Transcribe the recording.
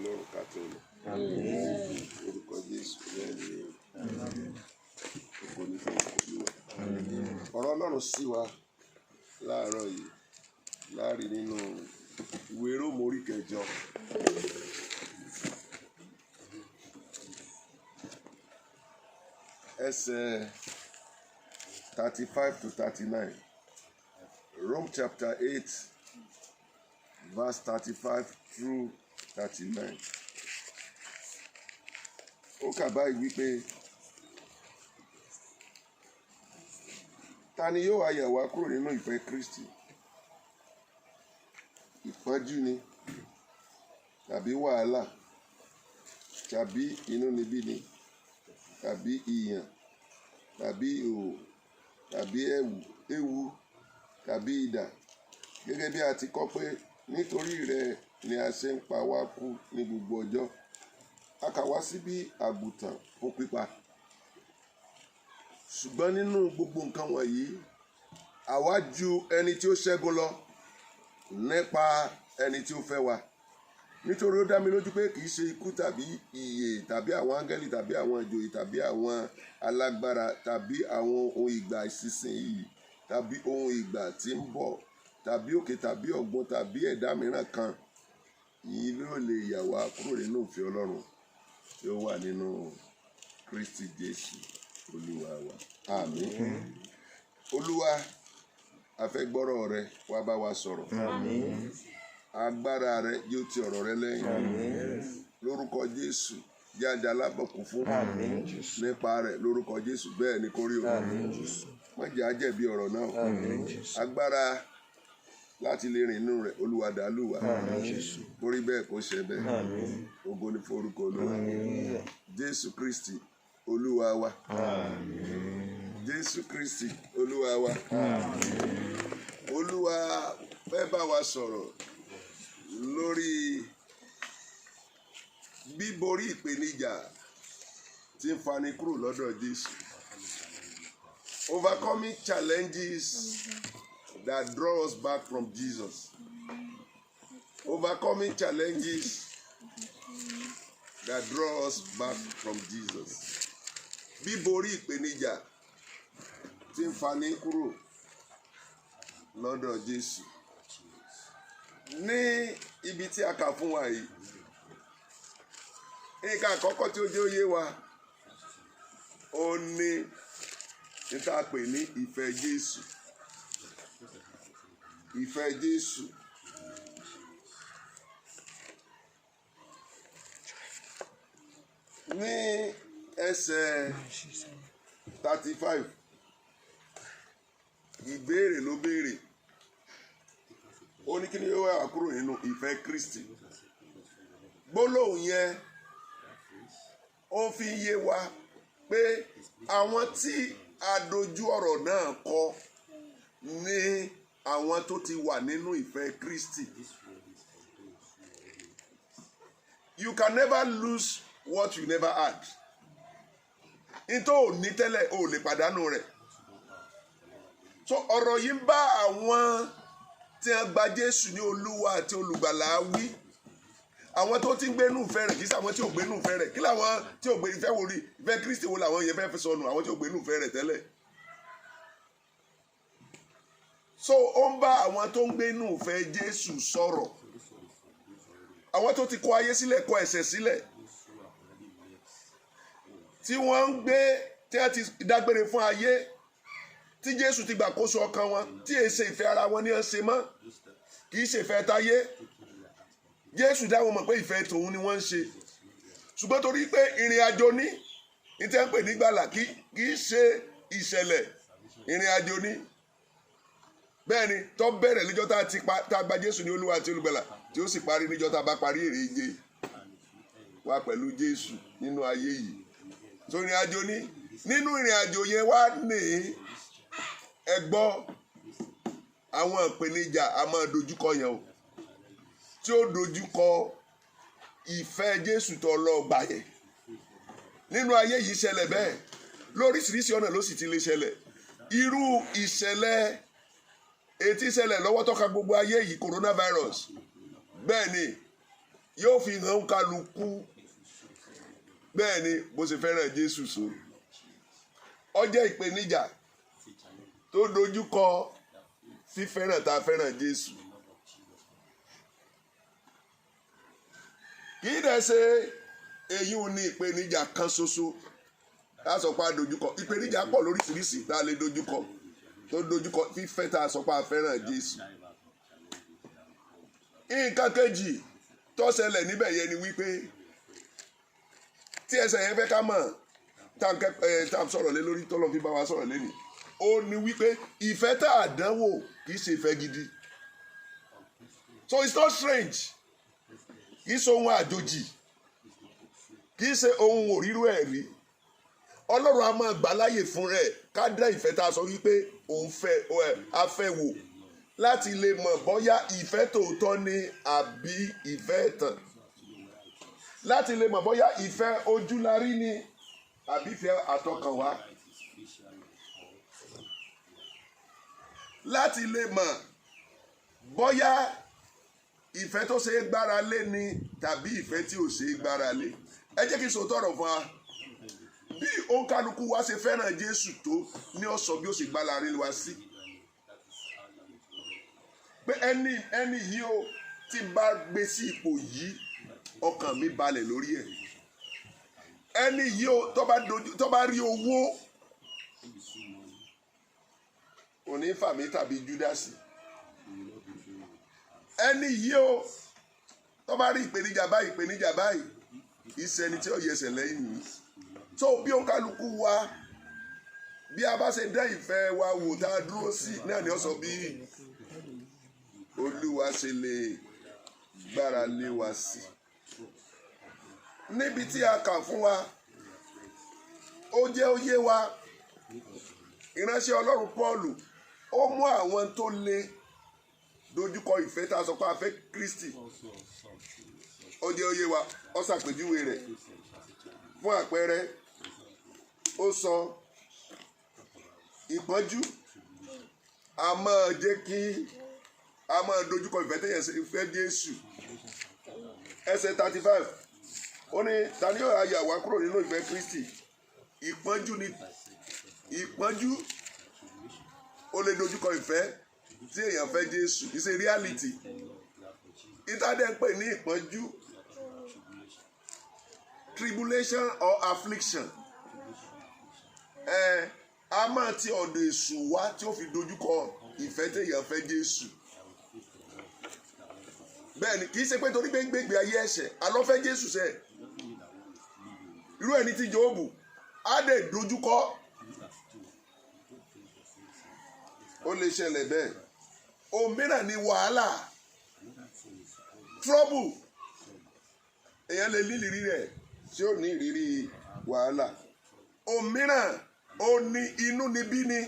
Ọlọ́run ká tó lọ. Orúkọ Jésù lẹ́yìn ògo ní fún Olúwa. Ọ̀rọ̀ Ọlọ́run sí wa láàárọ̀ yìí láàrin nínú ìwé Róòmù orí 9. Ẹsẹ̀ 35 to 39. Rome chapter 8, verse 35 through 39. Ó kà báyìí wípé ta ni yóò wá yà wá kúrò nínú ìfẹ́ Kristi? Ìpọ́njú ni, tàbí wàhálà, tàbí inúnibíni, tàbí ìyàn, tàbí ìhò, tàbí ewu, tàbí idà, gẹ́gẹ́ bí a ti kọ pé nítorí rẹ̀ ni a ṣe ń pa wá kú ní gbogbo ọjọ́. A kà wá sí bí àgùntàn fún pípa. Ṣùgbọ́n nínú gbogbo nǹkan wọ̀nyí, àwa ju ẹni tí ó ṣẹ́gun lọ nípa ẹni tí ó fẹ́ wa. Nítorí ó dá mi lójú pé kì í ṣe ikú tàbí ìyè tàbí àwọn áńgẹ́lì tàbí àwọn ìjòyè tàbí àwọn alágbára tàbí àwọn ohun ìgbà ìsinsìnyí tàbí ohun ìgbà tí ń bọ̀ tàbí òkè tàbí ọ̀gbun tàbí ẹ̀dá mìíràn kan yìí ló lè yà wá kúrò nínú ìfẹ́ Ọlọ́run tí ó wà nínú Kristi Jésù Olúwa wa. Àmín. Olúwa, a fẹ́ gbọ́rọ̀ rẹ, wá bá wa sọ̀rọ̀. Àmín. Agbára rẹ yóò ti ọ̀rọ̀ rẹ lẹ́yìn. Àmín. Lórúkọ Jésù jáde alábọ̀kún fún. Àmín. Nípa rẹ̀ lórúkọ Jésù bẹ́ẹ̀ ni kó rí o. Àmín. Má jẹ́ a jẹ̀bi ọ̀rọ̀ náà. Àmín. Agbára láti lè rìn nínú rẹ̀ Olúwa dàlú wa. Àmín. Kó rí bẹ́ẹ̀ kó ṣe bẹ́ẹ̀. Àmín. Ògo ni fún orúkọ Olúwa. Àmín. Jésù Kristi Olúwa wa. Àmín. Jésù Kristi Olúwa wa. Àmín. Olúwa fẹ́ bá wa sọ̀rọ̀ lórí bíborí ìpèníjà tí ń fani kúrò lọ́dọ̀ Jésù. Overcoming challenges that draw us back from Jesus. Overcoming challenges that draw us back from Jesus. Bíborí ìpèníjà tí ń fani kúrò lọ́dọ̀ Jésù. Ní ibi tí a kà fún wa yìí, nǹkan àkọ́kọ́ tí ó jẹ́ ó yé wa ó ní níta pè ní ìfẹ́ Jésù. Ìfẹ́ Jésù. Ní ẹsẹ̀ 35, ìbéèrè ló béèrè. Ó ní kí ni yóò wá kúrò nínú ìfẹ́ Kristi. Gbólóhùn yẹn ó fi yé wa pé àwọn tí a dojú ọ̀rọ̀ náà kọ ní àwọn tó ti wà nínú ìfẹ́ Kristi. You can never lose what you never had. Nítorí ò ní tẹ́lẹ̀ ò lè pàdánù rẹ̀. So ọ̀rọ̀ yìí ń bá àwọn tí a gba Jésù ní Olúwa àti Olùgbàlà wí. Àwọn tó ti ń gbénú ìfẹ́ rẹ̀ kì í ṣe àwọn tí ò gbénú ìfẹ́ rẹ̀. Kí làwọn tí ò gbé ìfẹ́ wo rí? Ìfẹ́ Kristi wo làwọn yẹn fẹ́ fi sọnù? Àwọn tí ò gbénú ìfẹ́ rẹ̀ tẹ́lẹ̀. So ó ń bá àwọn tó ń gbénú ìfẹ́ Jésù sọ̀rọ̀. Àwọn tó ti kọ ayé sílẹ̀, kọ ẹ̀ṣẹ̀ sílẹ̀. Tí wọ́n ń gbé, tí wọ́n ti dágbére fún ayé. Tí Jésù ti gbàkóso ọkàn wọn, tí èé ṣe ìfẹ́ ara wọn ní ẹ̀ ṣe mọ́, kì í ṣe ìfẹ́ táyé. Jésù dá wọn mọ̀ pé ìfẹ́ tòun ni wọ́n ń ṣe. Ṣùgbọ́n torí pé ìrìn àjò ní tí wọ́n ń pè ní gbàlà kì í ṣe ìṣẹ̀lẹ̀, ìrìn àjò ní. Bẹ́ẹ̀ ni tó bẹ̀rẹ̀ níjọ́ tá a gba Jésù ní Olúwa àti Olùgbàlà tí ó sì parí níjọ́ tá a bá parí èrè ìje wa pẹ̀lú Jésù nínú ayé yìí. So ìrìn àjò ní. Nínú ìrìn àjò yẹn wá ní ẹ gbọ́ àwọn ìpèníjà a máa dojúkọ yẹn o, tí ó dojúkọ ìfẹ́ Jésù tó lọ gbà yẹn. Nínú ayé yìí ṣẹlẹ̀ bẹ́ẹ̀ lóríṣiríṣi ọ̀nà ló sì ti lè ṣẹlẹ̀. Irú ìṣẹ̀lẹ̀ etí ṣẹlẹ̀ lọ́wọ́ tọ́ka gbogbo ayé yìí coronavirus. Bẹ́ẹ̀ ni yóò fi hàn kálukú bẹ́ẹ̀ ni bó ṣe fẹ́ràn Jésù so. Ó jẹ́ ìpèníjà tó dojúkọ fífẹ́ràn tá a fẹ́ràn Jésù. Kì í dẹ̀ ṣe èyí ò ní ìpèníjà kan ṣoṣo tá a sọ pé a dojúkọ. Ìpèníjà pọ̀ lóríṣiríṣi tá a lè dojúkọ tó dojúkọ fífẹ́ tá a sọ pé a fẹ́ràn Jésù. Nǹkan kejì tó ṣẹlẹ̀ níbẹ̀ yẹn ni wípé tí ẹsẹ̀ yẹn fẹ́ ká mọ̀ tá a sọ̀rọ̀ lé lórí tó lọ́ fi bá wa sọ̀rọ̀ lé ní. Ó ní wípé ìfẹ́ tá a dánwò kì í ṣe ìfẹ́ gidi. So it's not strange. Kì í ṣe ohun àjòjì. Kì í ṣe ohun òrírú ẹ̀ rí. Ọlọ́run a máa gbà láyè fún rẹ̀ ká dá ìfẹ́ tá a sọ wípé òun fẹ́ a fẹ́ wò láti lè mọ̀ bóyá ìfẹ́ tòótọ́ ni àbí ìfẹ́ ẹ̀tàn. Láti lè mọ̀ bóyá ìfẹ́ ojúlarí ni àbí ìfẹ́ àtọkànwá. Láti lè mọ̀ bóyá ìfẹ́ tó ṣe é gbára lé ni tàbí ìfẹ́ tí ò ṣe é gbára lé. Ẹ jẹ́ kí n sọ tọrọ fún wa. Bí òǹkàlùkù wa ṣe fẹ́ràn Jésù tó ní ó sọ bí ó ṣe gbára lé wa sí. Pé ẹni yìí ó tí n bá gbé sí ipò yìí ọkàn mi balẹ̀ lórí ẹ̀. Ẹni yìí ó tó bá rí owó òní fàmí tàbí Júdásì. Ẹni yìí ó tó bá rí ìpèníjà báyìí ìṣẹ́ni tí ó yẹsẹ̀ lẹ́yìn mi. So bí òǹkàlùkù wa bí a bá ṣe dá ìfẹ́ wa wò tá a dúró sí náà ni ó sọ bí Olúwa ṣe lè gbára lé wa sí. Níbi tí a kà fún wa ó jẹ́ ó yé wa ìránṣẹ́ Ọlọ́run Pọ́ọ̀lù ó mú àwọn tó lè dojúkọ ìfẹ́ tá a sọ pé a fẹ́ Kristi. Ó jẹ́ ó yé wa ó ṣàpèjúwe rẹ̀ fún àpẹẹrẹ ó sọ ìpọ́njú a máa jẹ́ kí a máa dojúkọ ìfẹ́ tẹ̀yẹ̀ sí ìfẹ́ Jésù. Ẹsẹ̀ 35 ó ní ta ni yóò yà wá kúrò nínú ìfẹ́ Kristi. Ìpọ́njú ó lè dojúkọ ìfẹ́ tí èèyàn fẹ́ Jésù. It's a reality. Ìtàdé ń pè ní ìpọ́njú tribulation or affliction. A máa ti ọ̀dọ̀ èṣù wá tí ó fi dojúkọ ìfẹ́ tí èèyàn fẹ́ Jésù. Bẹ́ẹ̀ni kì í ṣe pé torí pé ń gbégbé ayé ẹ̀ṣẹ̀ alọ́fẹ́ Jésù sẹ́. Irú ẹni tí Jóòbù á dẹ̀ dojúkọ. Ó lè ṣẹlẹ̀ bẹ́ẹ̀. Òmíràn ni wàhálà trouble. Èèyàn lè ní ìrírí rẹ̀ tí ó ní ìrírí wàhálà. Òmíràn ó ní inú níbí ni.